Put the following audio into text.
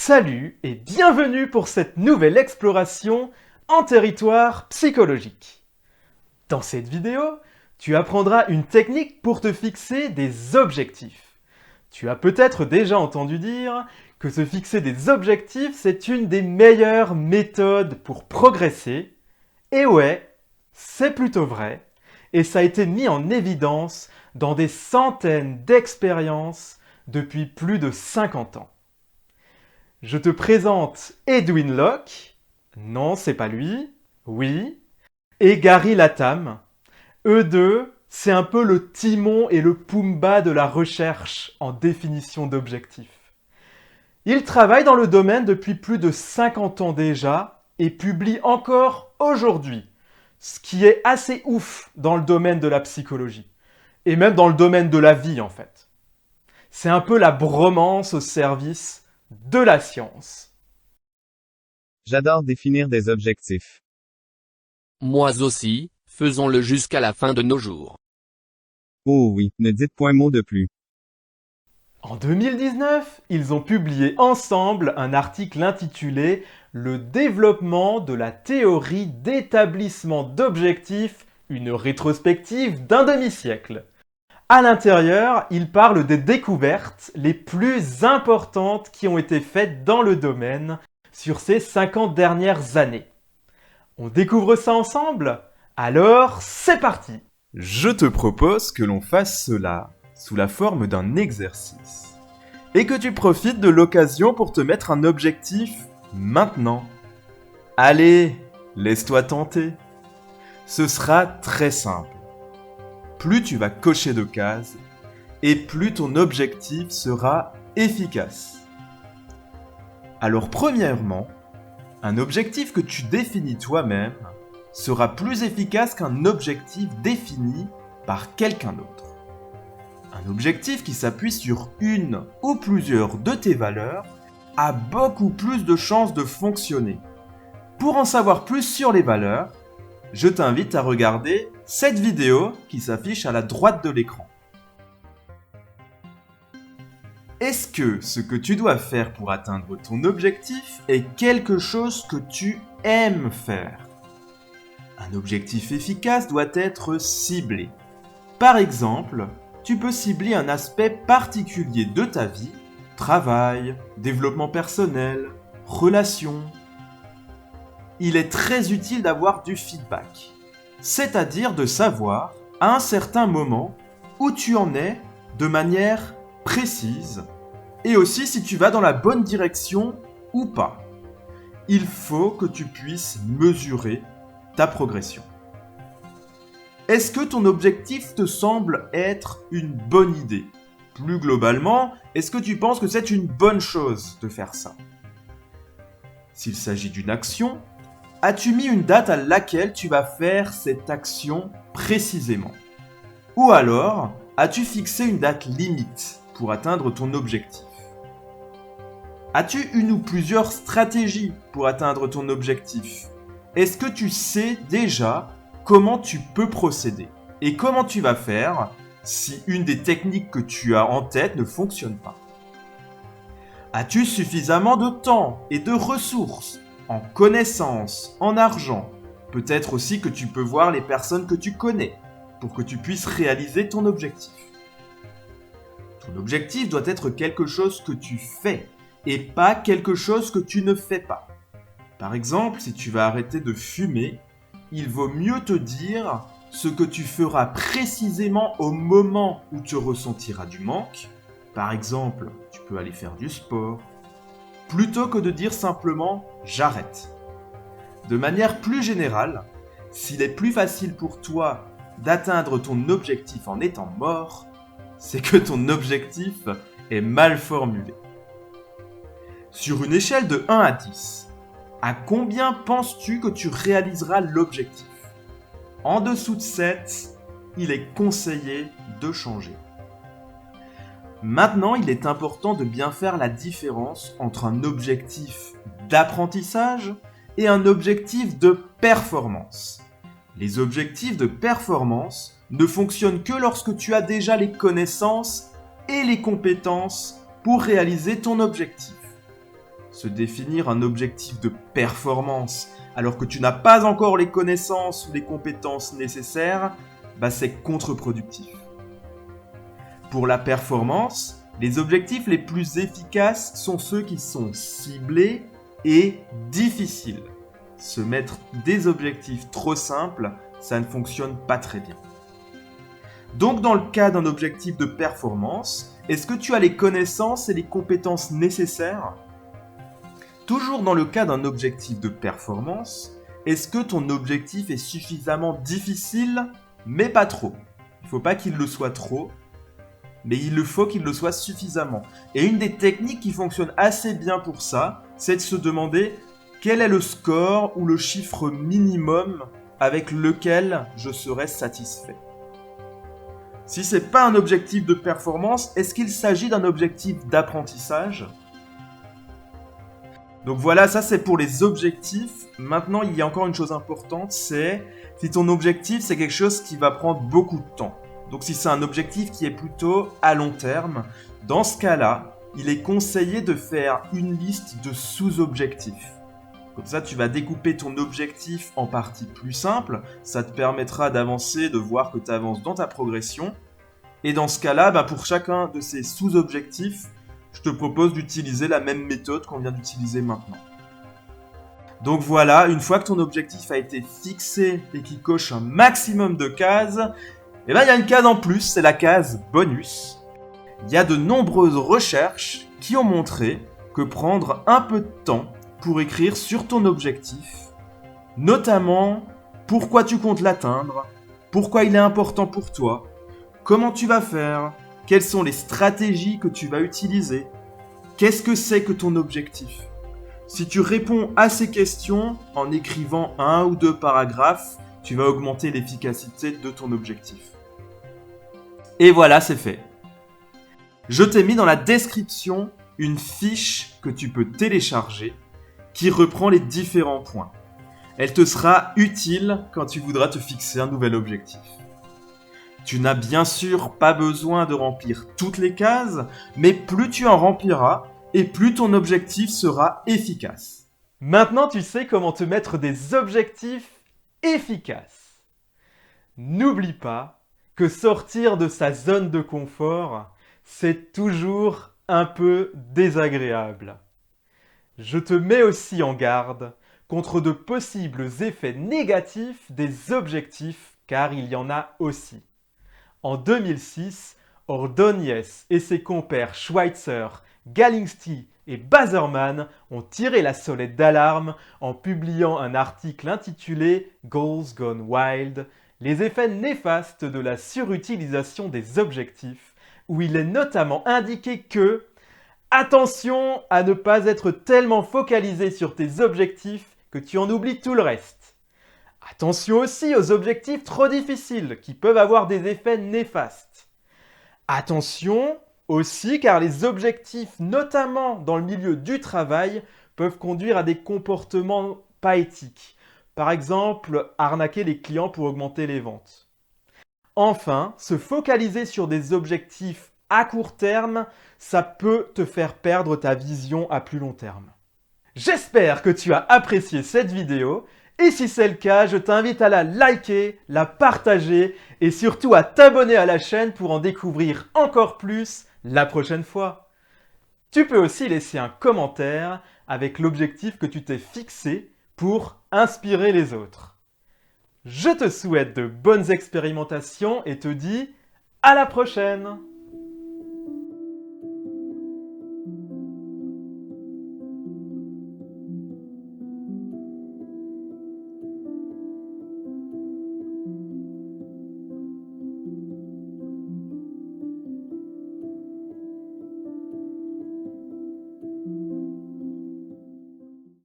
Salut et bienvenue pour cette nouvelle exploration en territoire psychologique. Dans cette vidéo, tu apprendras une technique pour te fixer des objectifs. Tu as peut-être déjà entendu dire que se fixer des objectifs, c'est une des meilleures méthodes pour progresser. Et ouais, c'est plutôt vrai. Et ça a été mis en évidence dans des centaines d'expériences depuis plus de 50 ans. Je te présente Edwin Locke, non c'est pas lui, oui, et Gary Latham. Eux deux, c'est un peu le Timon et le Pumba de la recherche en définition d'objectifs. Ils travaillent dans le domaine depuis plus de 50 ans déjà et publient encore aujourd'hui, ce qui est assez ouf dans le domaine de la psychologie, et même dans le domaine de la vie en fait. C'est un peu la bromance au service de la science. J'adore définir des objectifs. Moi aussi, faisons-le jusqu'à la fin de nos jours. Oh oui, ne dites point mot de plus. En 2019, ils ont publié ensemble un article intitulé « Le développement de la théorie d'établissement d'objectifs, une rétrospective d'un demi-siècle ». À l'intérieur, ils parlent des découvertes les plus importantes qui ont été faites dans le domaine sur ces 50 dernières années. On découvre ça ensemble? Alors, c'est parti! Je te propose que l'on fasse cela sous la forme d'un exercice et que tu profites de l'occasion pour te mettre un objectif maintenant. Allez, laisse-toi tenter. Ce sera très simple. Plus tu vas cocher de cases et plus ton objectif sera efficace. Alors premièrement, un objectif que tu définis toi-même sera plus efficace qu'un objectif défini par quelqu'un d'autre. Un objectif qui s'appuie sur une ou plusieurs de tes valeurs a beaucoup plus de chances de fonctionner. Pour en savoir plus sur les valeurs, je t'invite à regarder cette vidéo qui s'affiche à la droite de l'écran. Est-ce que ce que tu dois faire pour atteindre ton objectif est quelque chose que tu aimes faire? Un objectif efficace doit être ciblé. Par exemple, tu peux cibler un aspect particulier de ta vie, travail, développement personnel, relations. Il est très utile d'avoir du feedback, c'est-à-dire de savoir, à un certain moment, où tu en es de manière précise, et aussi si tu vas dans la bonne direction ou pas. Il faut que tu puisses mesurer ta progression. Est-ce que ton objectif te semble être une bonne idée? Plus globalement, est-ce que tu penses que c'est une bonne chose de faire ça? S'il s'agit d'une action, as-tu mis une date à laquelle tu vas faire cette action précisément? Ou alors, as-tu fixé une date limite pour atteindre ton objectif? As-tu une ou plusieurs stratégies pour atteindre ton objectif? Est-ce que tu sais déjà comment tu peux procéder? Et comment tu vas faire si une des techniques que tu as en tête ne fonctionne pas? As-tu suffisamment de temps et de ressources, en connaissances, en argent? Peut-être aussi que tu peux voir les personnes que tu connais pour que tu puisses réaliser ton objectif. Ton objectif doit être quelque chose que tu fais et pas quelque chose que tu ne fais pas. Par exemple, si tu vas arrêter de fumer, il vaut mieux te dire ce que tu feras précisément au moment où tu ressentiras du manque. Par exemple, tu peux aller faire du sport, plutôt que de dire simplement « j'arrête ». De manière plus générale, s'il est plus facile pour toi d'atteindre ton objectif en étant mort, c'est que ton objectif est mal formulé. Sur une échelle de 1 à 10, à combien penses-tu que tu réaliseras l'objectif? En dessous de 7, il est conseillé de changer. Maintenant, il est important de bien faire la différence entre un objectif d'apprentissage et un objectif de performance. Les objectifs de performance ne fonctionnent que lorsque tu as déjà les connaissances et les compétences pour réaliser ton objectif. se définir un objectif de performance alors que tu n'as pas encore les connaissances ou les compétences nécessaires, c'est contre-productif. Pour la performance, les objectifs les plus efficaces sont ceux qui sont ciblés et difficiles. Se mettre des objectifs trop simples, ça ne fonctionne pas très bien. Donc dans le cas d'un objectif de performance, est-ce que tu as les connaissances et les compétences nécessaires ? Toujours dans le cas d'un objectif de performance, est-ce que ton objectif est suffisamment difficile, mais pas trop ? Il ne faut pas qu'il le soit trop, mais il faut qu'il le soit suffisamment. Et une des techniques qui fonctionne assez bien pour ça, c'est de se demander quel est le score ou le chiffre minimum avec lequel je serai satisfait. Si ce n'est pas un objectif de performance, est-ce qu'il s'agit d'un objectif d'apprentissage ? Donc voilà, ça c'est pour les objectifs. Maintenant, il y a encore une chose importante, c'est si ton objectif c'est quelque chose qui va prendre beaucoup de temps. Donc si c'est un objectif qui est plutôt à long terme, dans ce cas-là, il est conseillé de faire une liste de sous-objectifs. Comme ça, tu vas découper ton objectif en parties plus simples. Ça te permettra d'avancer, de voir que tu avances dans ta progression. Et dans ce cas-là, pour chacun de ces sous-objectifs, je te propose d'utiliser la même méthode qu'on vient d'utiliser maintenant. Donc voilà, une fois que ton objectif a été fixé et qu'il coche un maximum de cases, il y a une case en plus, c'est la case bonus. Il y a de nombreuses recherches qui ont montré que prendre un peu de temps pour écrire sur ton objectif, notamment pourquoi tu comptes l'atteindre, pourquoi il est important pour toi, comment tu vas faire, quelles sont les stratégies que tu vas utiliser, qu'est-ce que c'est que ton objectif. Si tu réponds à ces questions en écrivant 1 ou 2 paragraphes, tu vas augmenter l'efficacité de ton objectif. Et voilà, c'est fait. Je t'ai mis dans la description une fiche que tu peux télécharger qui reprend les différents points. Elle te sera utile quand tu voudras te fixer un nouvel objectif. Tu n'as bien sûr pas besoin de remplir toutes les cases, mais plus tu en rempliras, et plus ton objectif sera efficace. Maintenant, tu sais comment te mettre des objectifs efficaces. N'oublie pas que sortir de sa zone de confort, c'est toujours un peu désagréable. Je te mets aussi en garde contre de possibles effets négatifs des objectifs, car il y en a aussi. En 2006, Ordóñez et ses compères Schweitzer, Galinsky et Bazerman ont tiré la sonnette d'alarme en publiant un article intitulé « Goals Gone Wild », les effets néfastes de la surutilisation des objectifs, où il est notamment indiqué que attention à ne pas être tellement focalisé sur tes objectifs que tu en oublies tout le reste. Attention aussi aux objectifs trop difficiles qui peuvent avoir des effets néfastes. Attention aussi car les objectifs, notamment dans le milieu du travail, peuvent conduire à des comportements pas éthiques. Par exemple, arnaquer les clients pour augmenter les ventes. Enfin, se focaliser sur des objectifs à court terme, ça peut te faire perdre ta vision à plus long terme. J'espère que tu as apprécié cette vidéo et si c'est le cas, je t'invite à la liker, la partager et surtout à t'abonner à la chaîne pour en découvrir encore plus la prochaine fois. Tu peux aussi laisser un commentaire avec l'objectif que tu t'es fixé pour inspirer les autres. Je te souhaite de bonnes expérimentations et te dis à la prochaine!